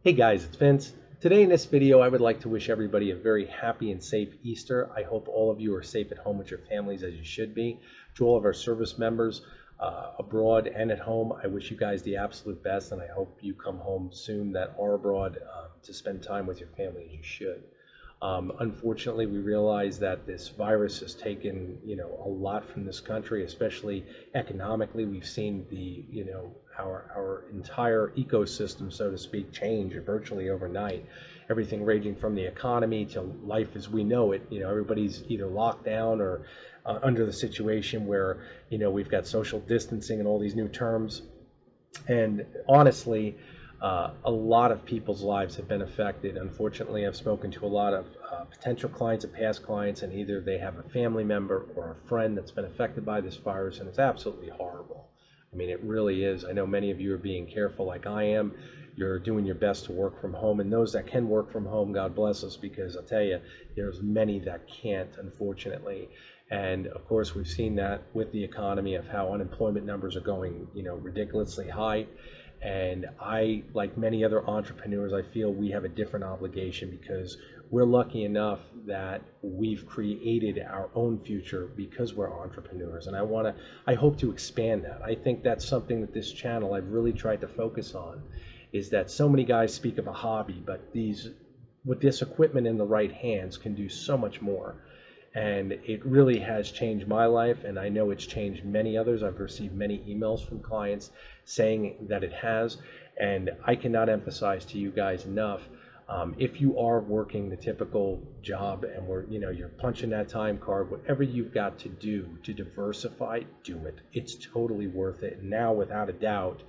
Hey guys, it's Vince. Today in this video, I would like to wish everybody a very happy and safe Easter. I hope all of you are safe at home with your families as you should be. To all of our service members abroad and at home, I wish you guys the absolute best, and I hope you come home soon that are abroad to spend time with your family as you should. Unfortunately, we realize that this virus has taken, a lot from this country, especially economically. We've seen our entire ecosystem, so to speak, change virtually overnight. Everything ranging from the economy to life as we know it. Everybody's either locked down or under the situation where, we've got social distancing and all these new terms. And honestly, a lot of people's lives have been affected. Unfortunately, I've spoken to a lot of potential clients and past clients, and either they have a family member or a friend that's been affected by this virus, and it's absolutely horrible. I mean, it really is. I know many of you are being careful like I am. You're doing your best to work from home, and those that can work from home, God bless us, because I'll tell you, there's many that can't, unfortunately. And of course, we've seen that with the economy of how unemployment numbers are going, ridiculously high. And I, like many other entrepreneurs, I feel we have a different obligation because we're lucky enough that we've created our own future because we're entrepreneurs. And I hope to expand that. I think that's something that this channel I've really tried to focus on, is that so many guys speak of a hobby, but with this equipment in the right hands can do so much more. And it really has changed my life, and I know it's changed many others. I've received many emails from clients saying that it has, and I cannot emphasize to you guys enough, if you are working the typical job and you're punching that time card, whatever you've got to do to diversify, do it. It's totally worth it. And now, without a doubt,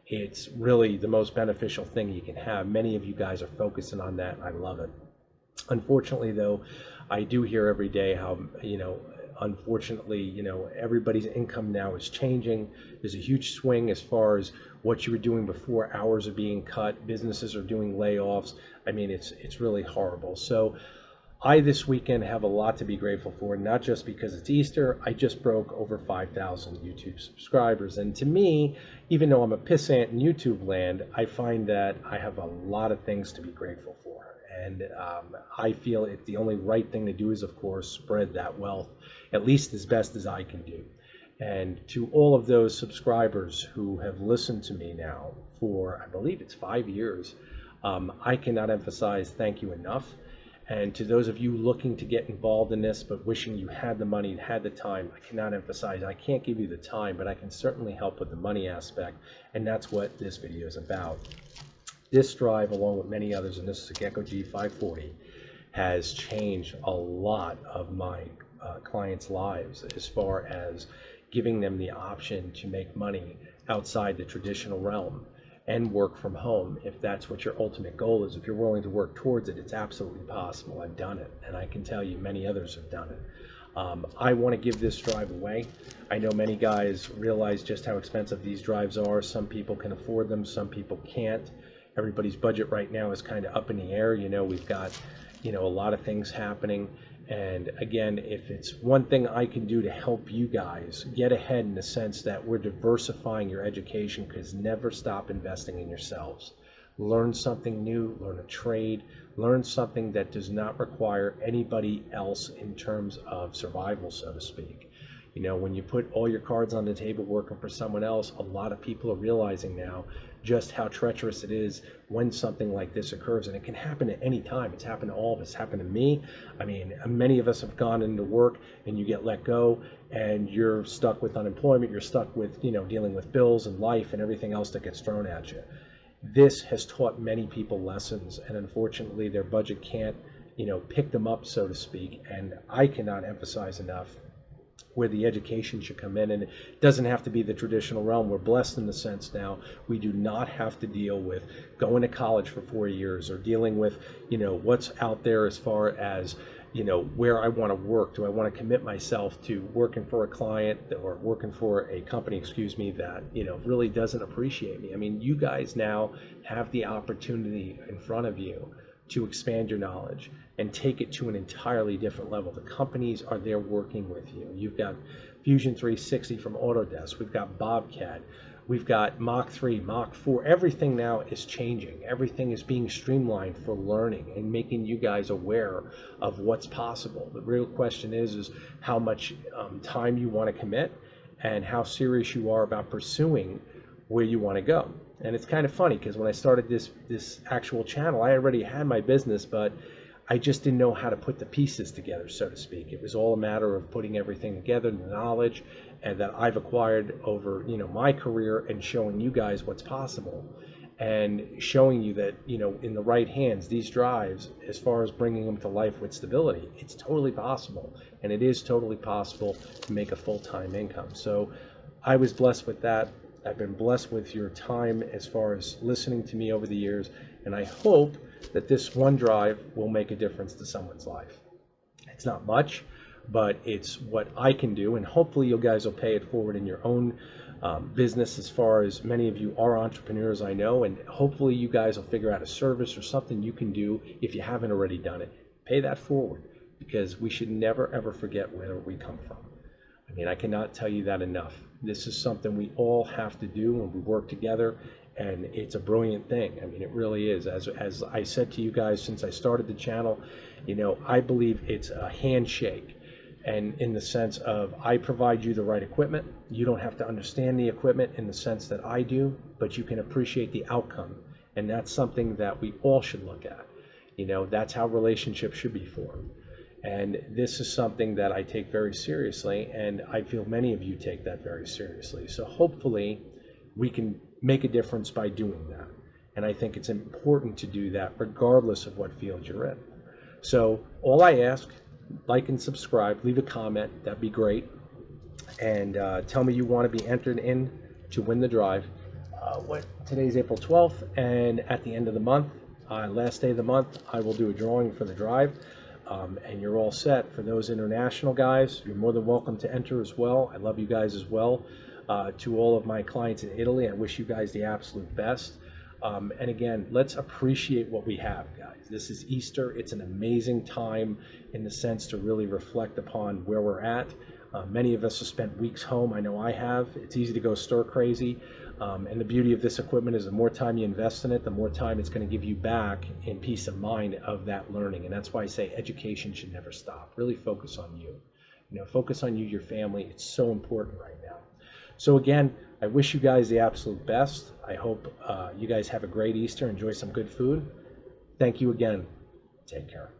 it's really the most beneficial thing you can have. Many of you guys are focusing on that, and I love it. Unfortunately, though, I do hear every day how, unfortunately, everybody's income now is changing. There's a huge swing as far as what you were doing before. Hours are being cut. Businesses are doing layoffs. I mean, it's really horrible. So I, this weekend, have a lot to be grateful for, not just because it's Easter. I just broke over 5,000 YouTube subscribers. And to me, even though I'm a pissant in YouTube land, I find that I have a lot of things to be grateful for. And I feel it's the only right thing to do is, of course, spread that wealth, at least as best as I can do. And to all of those subscribers who have listened to me now for, I believe it's 5 years, I cannot emphasize thank you enough. And to those of you looking to get involved in this, but wishing you had the money and had the time, I cannot emphasize, I can't give you the time, but I can certainly help with the money aspect. And that's what this video is about. This drive, along with many others, and this is a Gecko G540, has changed a lot of my clients' lives as far as giving them the option to make money outside the traditional realm and work from home. If that's what your ultimate goal is, if you're willing to work towards it, it's absolutely possible. I've done it, and I can tell you many others have done it. I want to give this drive away. I know many guys realize just how expensive these drives are. Some people can afford them, some people can't. Everybody's budget right now is kind of up in the air. We've got, a lot of things happening. And again, if it's one thing I can do to help you guys get ahead in the sense that we're diversifying your education, because never stop investing in yourselves. Learn something new, learn a trade, learn something that does not require anybody else in terms of survival, so to speak. When you put all your cards on the table working for someone else, a lot of people are realizing now just how treacherous it is when something like this occurs. And it can happen at any time. It's happened to all of us. It's happened to me. I mean, many of us have gone into work and you get let go and you're stuck with unemployment. You're stuck with, dealing with bills and life and everything else that gets thrown at you. This has taught many people lessons, and unfortunately their budget can't, pick them up, so to speak. And I cannot emphasize enough where the education should come in, and it doesn't have to be the traditional realm. We're blessed in the sense now we do not have to deal with going to college for 4 years or dealing with what's out there as far as where I want to work. Do I want to commit myself to working for a client or working for a company, that really doesn't appreciate me? I mean, you guys now have the opportunity in front of you to expand your knowledge and take it to an entirely different level. The companies are there working with you. You've got Fusion 360 from Autodesk. We've got Bobcat. We've got Mach 3, Mach 4. Everything now is changing. Everything is being streamlined for learning and making you guys aware of what's possible. The real question is how much time you want to commit and how serious you are about pursuing where you want to go. And it's kind of funny because when I started this actual channel, I already had my business, but I just didn't know how to put the pieces together, so to speak. It was all a matter of putting everything together, the knowledge and that I've acquired over, my career, and showing you guys what's possible and showing you that, in the right hands, these drives, as far as bringing them to life with stability, it's totally possible. And it is totally possible to make a full-time income. So I was blessed with that. I've been blessed with your time as far as listening to me over the years, and I hope that this one drive will make a difference to someone's life. It's not much, but it's what I can do, and hopefully you guys will pay it forward in your own business, as far as many of you are entrepreneurs, I know, and hopefully you guys will figure out a service or something you can do if you haven't already done it. Pay that forward, because we should never ever forget where we come from. I mean, I cannot tell you that enough. This is something we all have to do when we work together, and it's a brilliant thing. I mean, it really is. As I said to you guys since I started the channel, I believe it's a handshake. And in the sense of, I provide you the right equipment. You don't have to understand the equipment in the sense that I do, but you can appreciate the outcome. And that's something that we all should look at. That's how relationships should be formed. And this is something that I take very seriously, and I feel many of you take that very seriously. So hopefully we can make a difference by doing that. And I think it's important to do that regardless of what field you're in. So all I ask, like and subscribe, leave a comment, that'd be great. And tell me you want to be entered in to win the drive. Today's April 12th, and at the end of the month, last day of the month, I will do a drawing for the drive. And you're all set. For those international guys, you're more than welcome to enter as well. I love you guys as well. To all of my clients in Italy, I wish you guys the absolute best. And again, let's appreciate what we have, guys. This is Easter. It's an amazing time in the sense to really reflect upon where we're at. Many of us have spent weeks home. I know I have. It's easy to go stir crazy. And the beauty of this equipment is the more time you invest in it, the more time it's going to give you back in peace of mind of that learning. And that's why I say education should never stop. Really focus on you. Focus on you, your family. It's so important right now. So again, I wish you guys the absolute best. I hope you guys have a great Easter. Enjoy some good food. Thank you again. Take care.